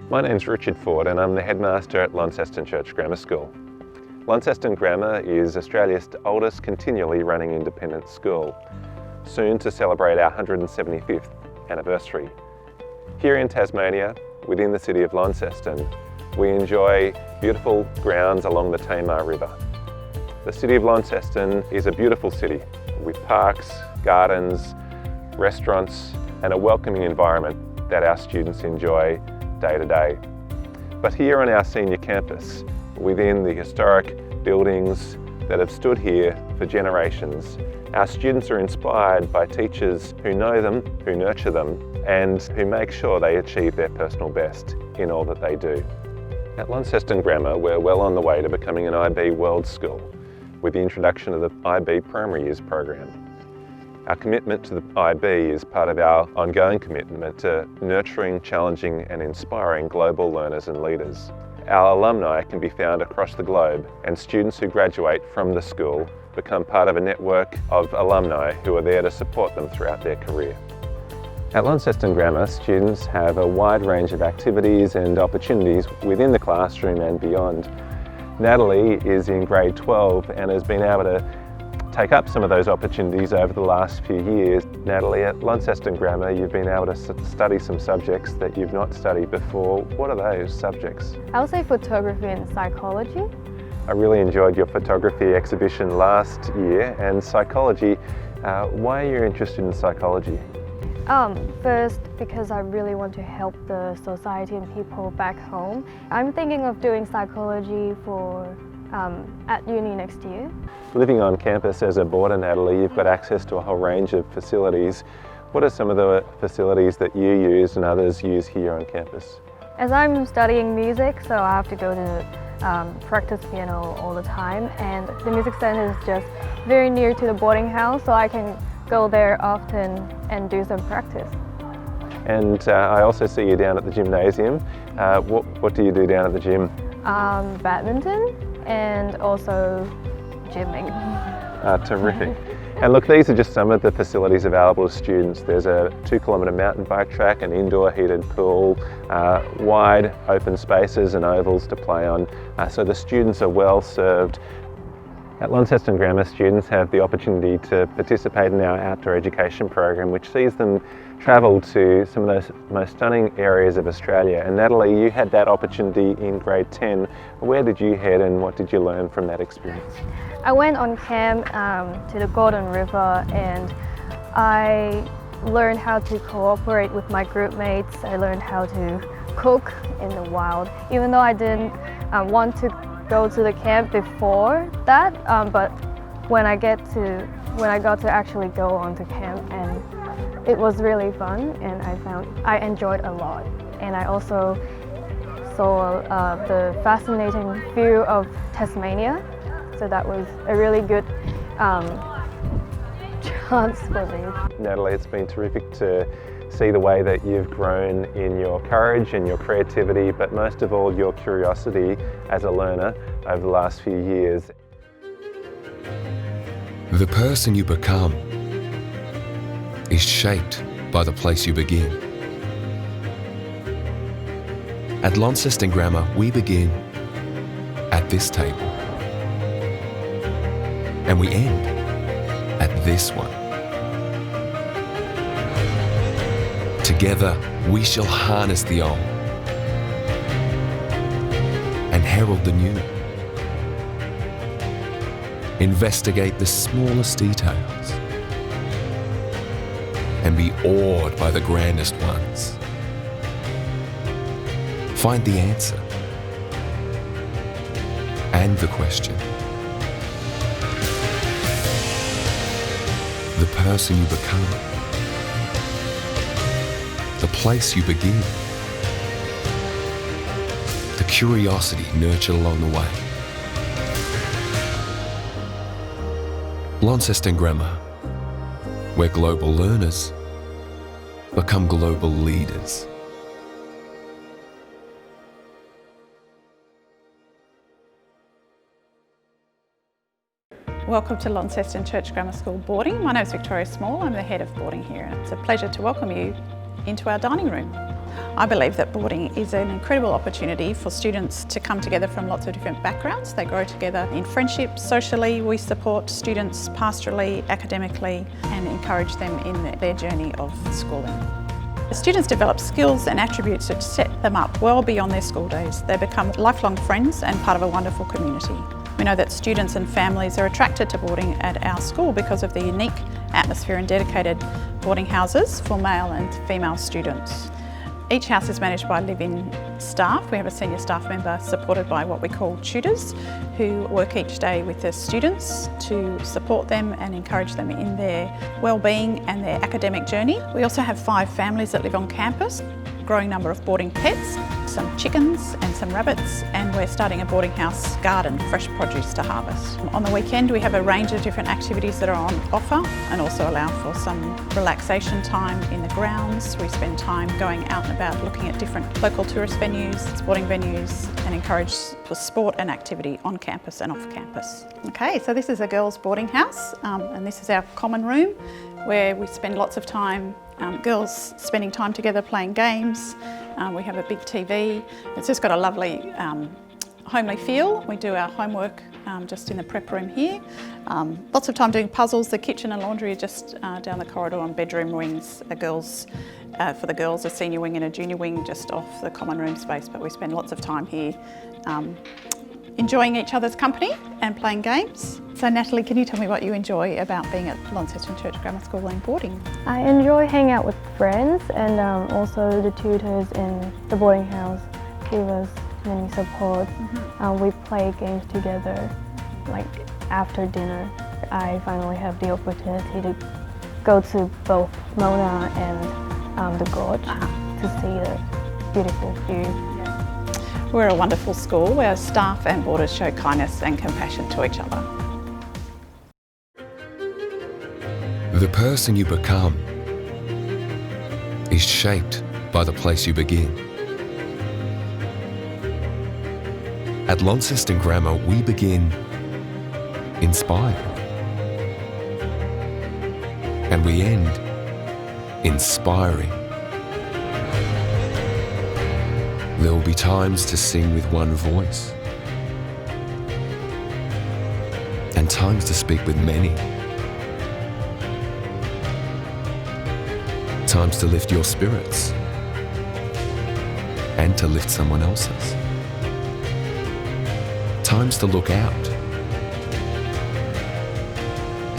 My name's Richard Ford and I'm the headmaster at Launceston Church Grammar School. Launceston Grammar is Australia's oldest continually running independent school, soon to celebrate our 175th anniversary. Here in Tasmania, within the city of Launceston, we enjoy beautiful grounds along the Tamar River. The city of Launceston is a beautiful city with parks, gardens, restaurants and a welcoming environment that our students enjoy day to day. But here on our senior campus, within the historic buildings that have stood here for generations, our students are inspired by teachers who know them, who nurture them, and who make sure they achieve their personal best in all that they do. At Launceston Grammar, we're well on the way to becoming an IB World School with the introduction of the IB Primary Years program. Our commitment to the IB is part of our ongoing commitment to nurturing, challenging and inspiring global learners and leaders. Our alumni can be found across the globe, and students who graduate from the school become part of a network of alumni who are there to support them throughout their career. At Launceston Grammar, students have a wide range of activities and opportunities within the classroom and beyond. Natalie is in grade 12 and has been able to take up some of those opportunities over the last few years. Natalie, at Launceston Grammar, you've been able to study some subjects that you've not studied before. What are those subjects? I would say photography and psychology. I really enjoyed your photography exhibition last year, and psychology. Why are you interested in psychology? First, because I really want to help the society and people back home. I'm thinking of doing psychology at uni next year. Living on campus as a boarder, Natalie, you've got access to a whole range of facilities. What are some of the facilities that you use and others use here on campus? As I'm studying music, so I have to go to practice piano all the time, and the music center is just very near to the boarding house, so I can go there often and do some practice. And I also see you down at the gymnasium. What do you do down at the gym? Badminton and also gymming. Terrific. And look, these are just some of the facilities available to students. There's a 2-kilometre mountain bike track, an indoor heated pool, wide open spaces and ovals to play on. So the students are well served. At Launceston Grammar, students have the opportunity to participate in our outdoor education program, which sees them travel to some of those most stunning areas of Australia. And Natalie, you had that opportunity in grade 10. Where did you head and what did you learn from that experience? I went on camp to the Golden River, and I learned how to cooperate with my group mates. I learned how to cook in the wild, even though I didn't want to go to the camp before that, but when I got to actually go onto camp, and it was really fun, and I enjoyed a lot. And I also saw the fascinating view of Tasmania, so that was a really good chance for me. Natalie, it's been terrific to see the way that you've grown in your courage and your creativity, but most of all your curiosity as a learner over the last few years. The person you become is shaped by the place you begin. At Launceston Grammar, we begin at this table, and we end at this one. Together, we shall harness the old and herald the new. Investigate the smallest details and be awed by the grandest ones. Find the answer and the question. The person you become. The place you begin, the curiosity nurtured along the way. Launceston Grammar, where global learners become global leaders. Welcome to Launceston Church Grammar School boarding. My name is Victoria Small, I'm the head of boarding here, and it's a pleasure to welcome you into our dining room. I believe that boarding is an incredible opportunity for students to come together from lots of different backgrounds. They grow together in friendship, socially. We support students pastorally, academically, and encourage them in their journey of schooling. The students develop skills and attributes that set them up well beyond their school days. They become lifelong friends and part of a wonderful community. We know that students and families are attracted to boarding at our school because of the unique atmosphere and dedicated boarding houses for male and female students. Each house is managed by live-in staff. We have a senior staff member supported by what we call tutors who work each day with the students to support them and encourage them in their well-being and their academic journey. We also have 5 families that live on campus, a growing number of boarding pets, some chickens and some rabbits, and we're starting a boarding house garden, fresh produce to harvest. On the weekend we have a range of different activities that are on offer and also allow for some relaxation time in the grounds. We spend time going out and about looking at different local tourist venues, sporting venues, and encourage the sport and activity on campus and off campus. Okay, so this is a girls' boarding house and this is our common room where we spend lots of time, girls spending time together playing games. We have a big TV. It's just got a lovely homely feel. We do our homework just in the prep room here. Lots of time doing puzzles. The kitchen and laundry are just down the corridor and bedroom wings. For the girls, a senior wing and a junior wing just off the common room space, but we spend lots of time here enjoying each other's company and playing games. So Natalie, can you tell me what you enjoy about being at Launceston Church Grammar School and boarding? I enjoy hanging out with friends, and also the tutors in the boarding house give us many support. We play games together, like after dinner. I finally have the opportunity to go to both Mona and the Gorge to see the beautiful view. We're a wonderful school where staff and boarders show kindness and compassion to each other. The person you become is shaped by the place you begin. At Launceston Grammar, we begin inspired, and we end inspiring. There will be times to sing with one voice, and times to speak with many. Times to lift your spirits, and to lift someone else's. Times to look out,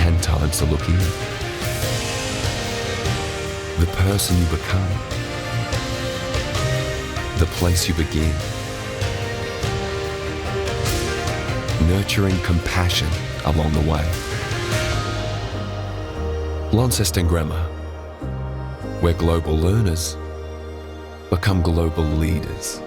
and times to look in. The person you become, the place you begin. Nurturing compassion along the way. Launceston Grammar, where global learners become global leaders.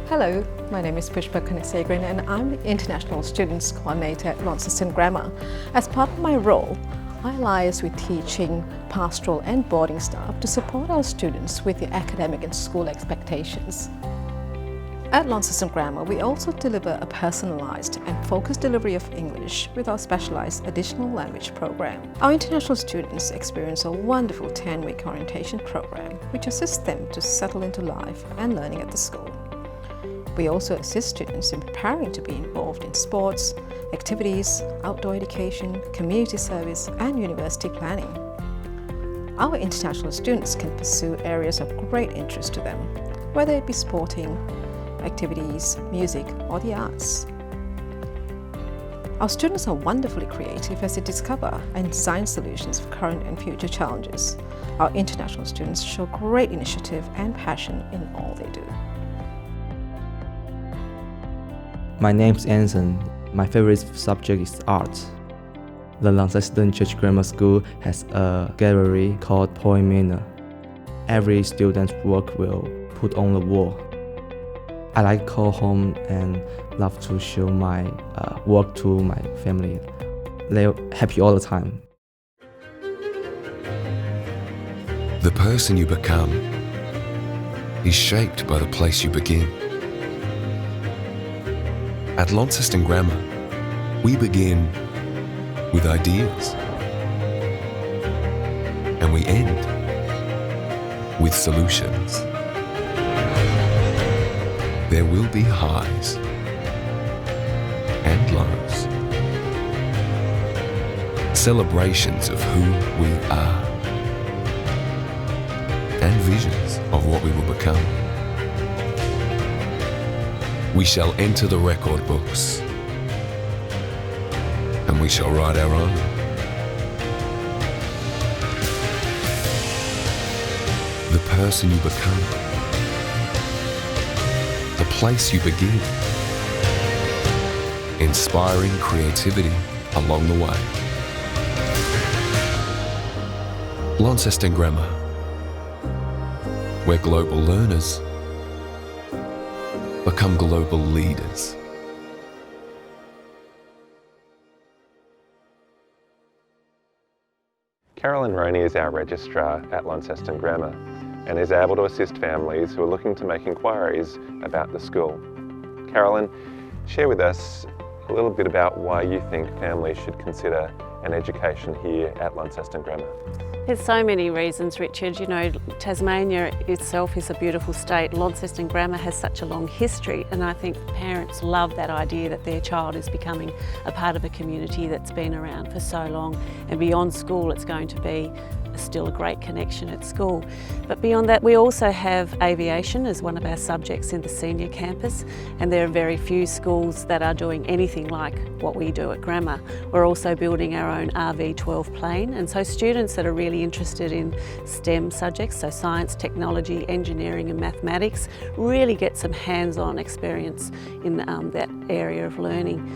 Hello, my name is Pushpa Kunasegrin and I'm the International Students Coordinator at Launceston Grammar. As part of my role, I liaise with teaching, pastoral and boarding staff to support our students with their academic and school expectations. At Launceston Grammar, we also deliver a personalised and focused delivery of English with our specialised additional language program. Our international students experience a wonderful 10-week orientation program which assists them to settle into life and learning at the school. We also assist students in preparing to be involved in sports, activities, outdoor education, community service and university planning. Our international students can pursue areas of great interest to them, whether it be sporting, activities, music or the arts. Our students are wonderfully creative as they discover and design solutions for current and future challenges. Our international students show great initiative and passion in all they do. My name's Anson. My favorite subject is art. The Launceston Church Grammar School has a gallery called Poem Manor. Every student's work will put on the wall. I like to call home and love to show my work to my family. They're happy all the time. The person you become is shaped by the place you begin. At Launceston Grammar, we begin with ideas. And we end with solutions. There will be highs and lows, celebrations of who we are, and visions of what we will become. We shall enter the record books, and we shall write our own. The person you become, the place you begin, inspiring creativity along the way. Launceston Grammar, where global learners become global leaders. Carolyn Roney is our registrar at Launceston Grammar and is able to assist families who are looking to make inquiries about the school. Carolyn, share with us a little bit about why you think families should consider an education here at Launceston Grammar. There's so many reasons, Richard. You know, Tasmania itself is a beautiful state. Launceston Grammar has such a long history, and I think parents love that idea that their child is becoming a part of a community that's been around for so long, and beyond school it's going to be still a great connection at school. But beyond that, we also have aviation as one of our subjects in the senior campus, and there are very few schools that are doing anything like what we do at Grammar. We're also building our own RV-12 plane, and so students that are really interested in STEM subjects, so science, technology, engineering and mathematics, really get some hands-on experience in that area of learning.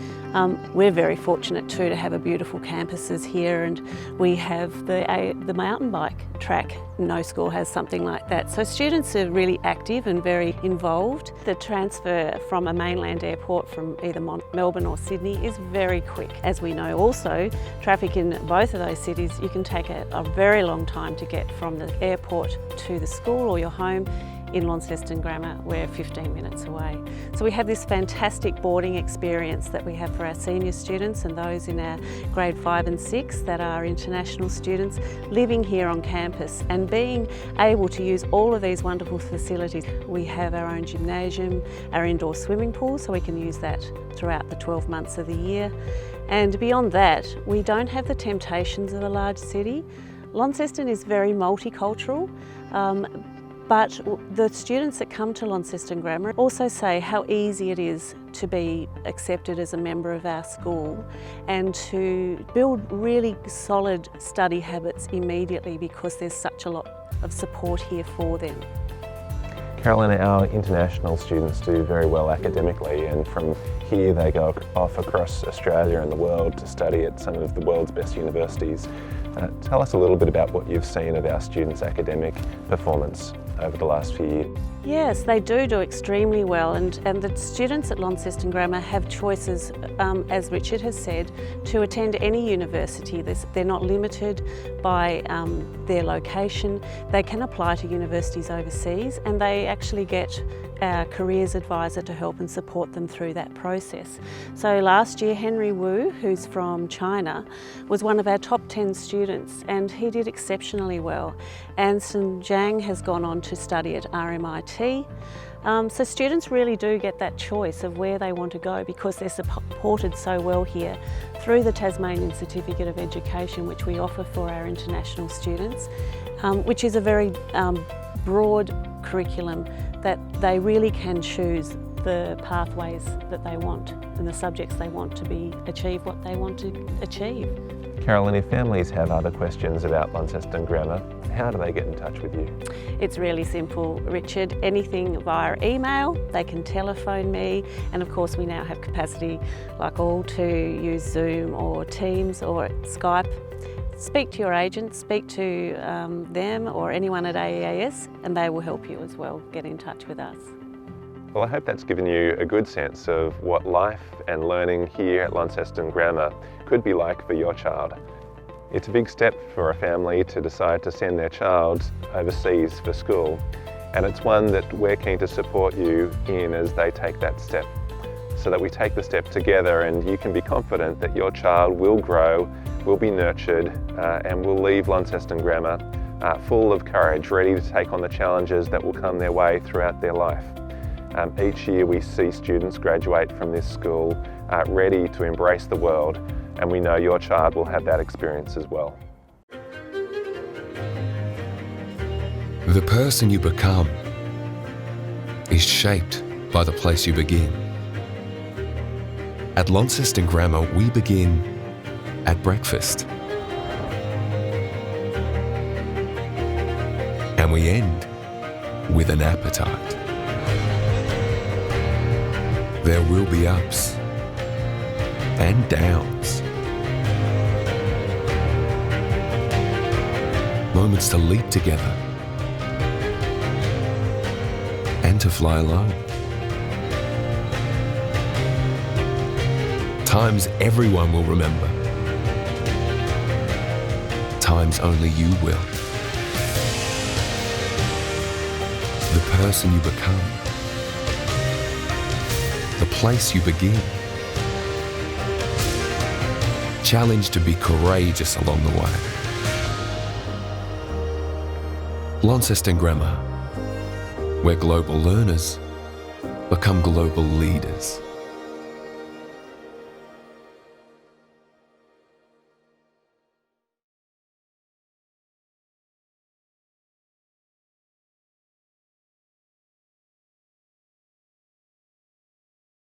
We're very fortunate too to have a beautiful campuses here, and we have the mountain bike track. No school has something like that. So students are really active and very involved. The transfer from a mainland airport from either Melbourne or Sydney is very quick. As we know also, traffic in both of those cities, you can take a very long time to get from the airport to the school or your home. In Launceston Grammar, we're 15 minutes away. So we have this fantastic boarding experience that we have for our senior students and those in our grade 5 and 6 that are international students living here on campus and being able to use all of these wonderful facilities. We have our own gymnasium, our indoor swimming pool, so we can use that throughout the 12 months of the year. And beyond that, we don't have the temptations of a large city. Launceston is very multicultural. But the students that come to Launceston Grammar also say how easy it is to be accepted as a member of our school and to build really solid study habits immediately because there's such a lot of support here for them. Carolyn, our international students do very well academically, and from here they go off across Australia and the world to study at some of the world's best universities. Tell us a little bit about what you've seen of our students' academic performance over the last few years. Yes, they do extremely well, and the students at Launceston Grammar have choices, as Richard has said, to attend any university. They're not limited by their location. They can apply to universities overseas, and they actually get our careers advisor to help and support them through that process. So last year, Henry Wu, who's from China, was one of our top 10 students, and he did exceptionally well. Anson Zhang has gone on to study at RMIT. So students really do get that choice of where they want to go because they're supported so well here through the Tasmanian Certificate of Education, which we offer for our international students, which is a very broad curriculum that they really can choose the pathways that they want and the subjects they want to achieve what they want to achieve. Carolyn, if families have other questions about Launceston Grammar, how do they get in touch with you? It's really simple, Richard. Anything via email, they can telephone me, and of course we now have capacity like all to use Zoom or Teams or Skype. Speak to your agent, speak to them or anyone at AEAS, and they will help you as well get in touch with us. Well, I hope that's given you a good sense of what life and learning here at Launceston Grammar could be like for your child. It's a big step for a family to decide to send their child overseas for school, and it's one that we're keen to support you in as they take that step. so that we take the step together, and you can be confident that your child will grow, will be nurtured, and will leave Launceston Grammar full of courage, ready to take on the challenges that will come their way throughout their life. Each year we see students graduate from this school ready to embrace the world, and we know your child will have that experience as well. The person you become is shaped by the place you begin. At Launceston Grammar, we begin at breakfast. And we end with an appetite. There will be ups and downs. Moments to leap together and to fly alone. Times everyone will remember. Times only you will. The person you become. The place you begin. Challenged to be courageous along the way. Launceston Grammar, where global learners become global leaders.